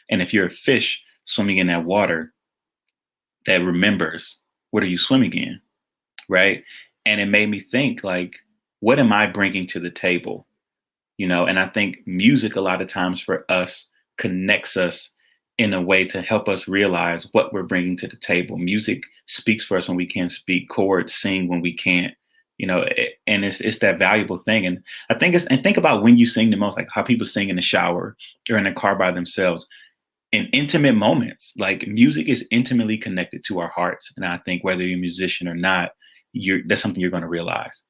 S2: And if you're a fish swimming in that water that remembers, what are you swimming in? Right. And it made me think, like, what am I bringing to the table? You know, and I think music a lot of times for us connects us in a way to help us realize what we're bringing to the table. Music speaks for us when we can't speak. Chords sing when we can't. You know, and it's that valuable thing. And I think think about when you sing the most, like how people sing in the shower or in a car by themselves, in intimate moments. Like, music is intimately connected to our hearts. And I think whether you're a musician or not, that's something you're going to realize.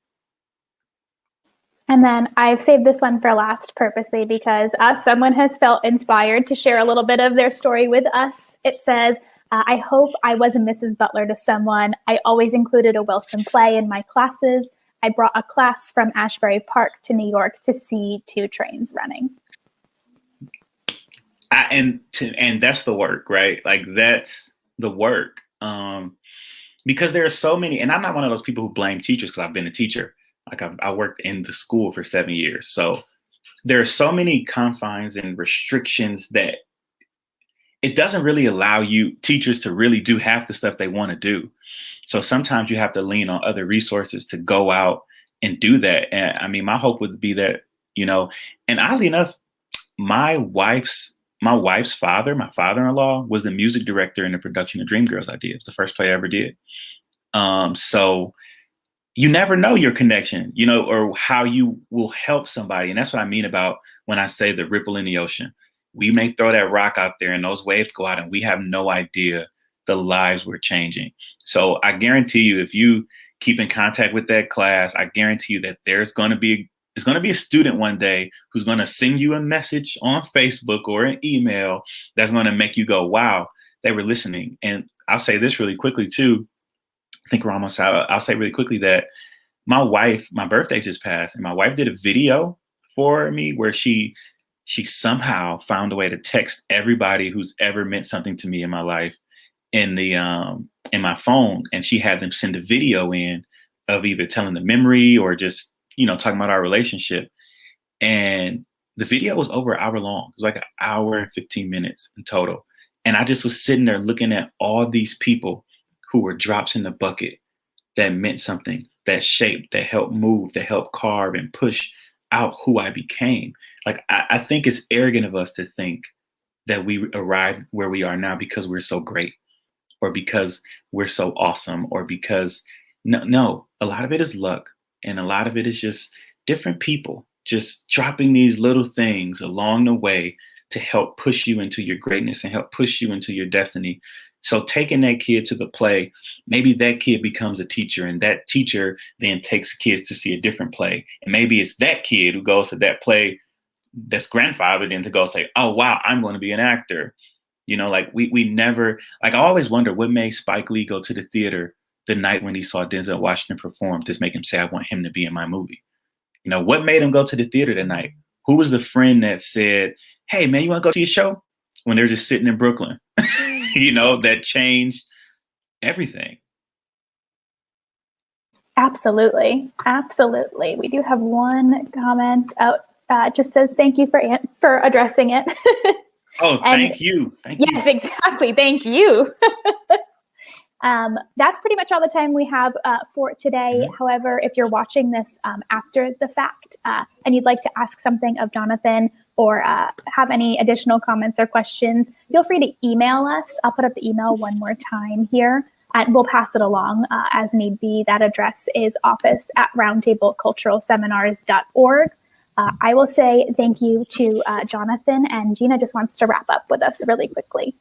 S3: And then I've saved this one for last purposely because someone has felt inspired to share a little bit of their story with us. It says, I hope I was a Mrs. Butler to someone. I always included a Wilson play in my classes. I brought a class from Ashbury Park to New York to see 2 trains running.
S2: And that's the work, right? Like, that's the work. Because there are so many, and I'm not one of those people who blame teachers because I've been a teacher. Like, I worked in the school for 7 years. So there are so many confines and restrictions that it doesn't really allow teachers to really do half the stuff they want to do. So sometimes you have to lean on other resources to go out and do that. And I mean, my hope would be that, you know, and oddly enough, my wife's father, my father-in-law, was the music director in the production of Dreamgirls I did. It was the first play I ever did. So you never know your connection, you know, or how you will help somebody. And that's what I mean about when I say the ripple in the ocean. We may throw that rock out there and those waves go out and we have no idea the lives we're changing. So I guarantee you, if you keep in contact with that class, I guarantee you that there's going to be a student one day who's going to send you a message on Facebook or an email that's going to make you go, wow, they were listening. And I'll say this really quickly too. I think we're almost out. I'll say really quickly that my birthday just passed, and my wife did a video for me where she somehow found a way to text everybody who's ever meant something to me in my life in my phone, and she had them send a video in of either telling the memory or just, talking about our relationship. And the video was over an hour long. It was like an hour and 15 minutes in total. And I just was sitting there looking at all these people who were drops in the bucket that meant something, that shaped, that helped move, that helped carve and push out who I became. Like, I think it's arrogant of us to think that we arrived where we are now because we're so great, or because we're so awesome, or because no, a lot of it is luck. And a lot of it is just different people just dropping these little things along the way to help push you into your greatness and help push you into your destiny. So taking that kid to the play, maybe that kid becomes a teacher, and that teacher then takes kids to see a different play. And maybe it's that kid who goes to that play that's grandfathered in to go say, oh, wow, I'm going to be an actor. Like we never, like, I always wonder what made Spike Lee go to the theater the night when he saw Denzel Washington perform to make him say, I want him to be in my movie. What made him go to the theater that night? Who was the friend that said, hey, man, you want to go see a show? When they're just sitting in Brooklyn, that changed everything.
S3: Absolutely. Absolutely. We do have one comment out. Just says, thank you for addressing it.
S2: Oh, thank you. Thank you.
S3: Yes, exactly. Thank you. That's pretty much all the time we have for today. Mm-hmm. However, if you're watching this after the fact and you'd like to ask something of Johnathon or have any additional comments or questions, feel free to email us. I'll put up the email one more time here, and we'll pass it along as need be. That address is office@roundtableculturalseminars.org. I will say thank you to Johnathon, and Gina just wants to wrap up with us really quickly.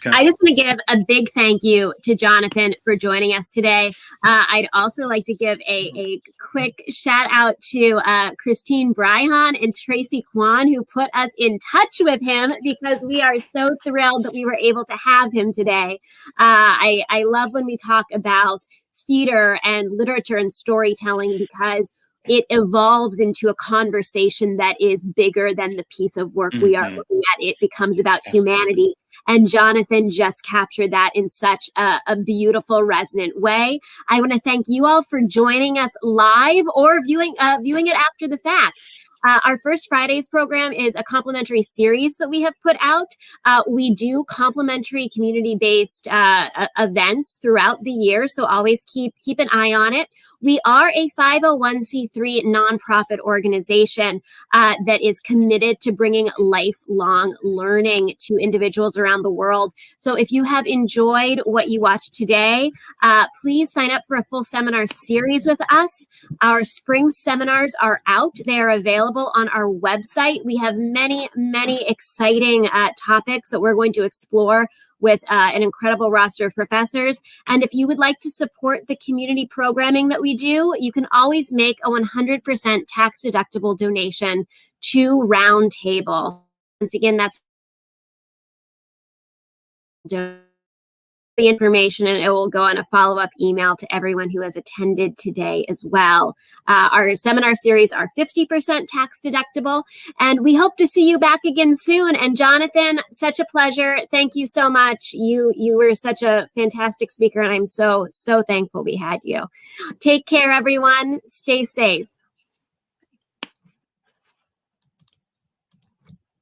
S1: Okay. I just want to give a big thank you to Johnathon for joining us today. I'd also like to give a quick shout out to Christine Bryhan and Tracy Kwan, who put us in touch with him, because we are so thrilled that we were able to have him today. I love when we talk about theater and literature and storytelling, because it evolves into a conversation that is bigger than the piece of work we are looking at. It becomes about humanity. And Johnathon just captured that in such a beautiful, resonant way. I want to thank you all for joining us live or viewing it after the fact. Our First Fridays program is a complimentary series that we have put out. We do complimentary community-based events throughout the year, so always keep an eye on it. We are a 501c3 nonprofit organization that is committed to bringing lifelong learning to individuals around the world. So if you have enjoyed what you watched today, please sign up for a full seminar series with us. Our spring seminars are out. They are available on our website. We have many, many exciting topics that we're going to explore with an incredible roster of professors. And if you would like to support the community programming that we do, you can always make a 100% tax-deductible donation to RoundTable. Once again, that's the information, and it will go in a follow-up email to everyone who has attended today as well. Our seminar series are 50% tax deductible, and we hope to see you back again soon. And Johnathon, such a pleasure. Thank you so much. You were such a fantastic speaker, and I'm so thankful we had you. Take care, everyone. Stay safe.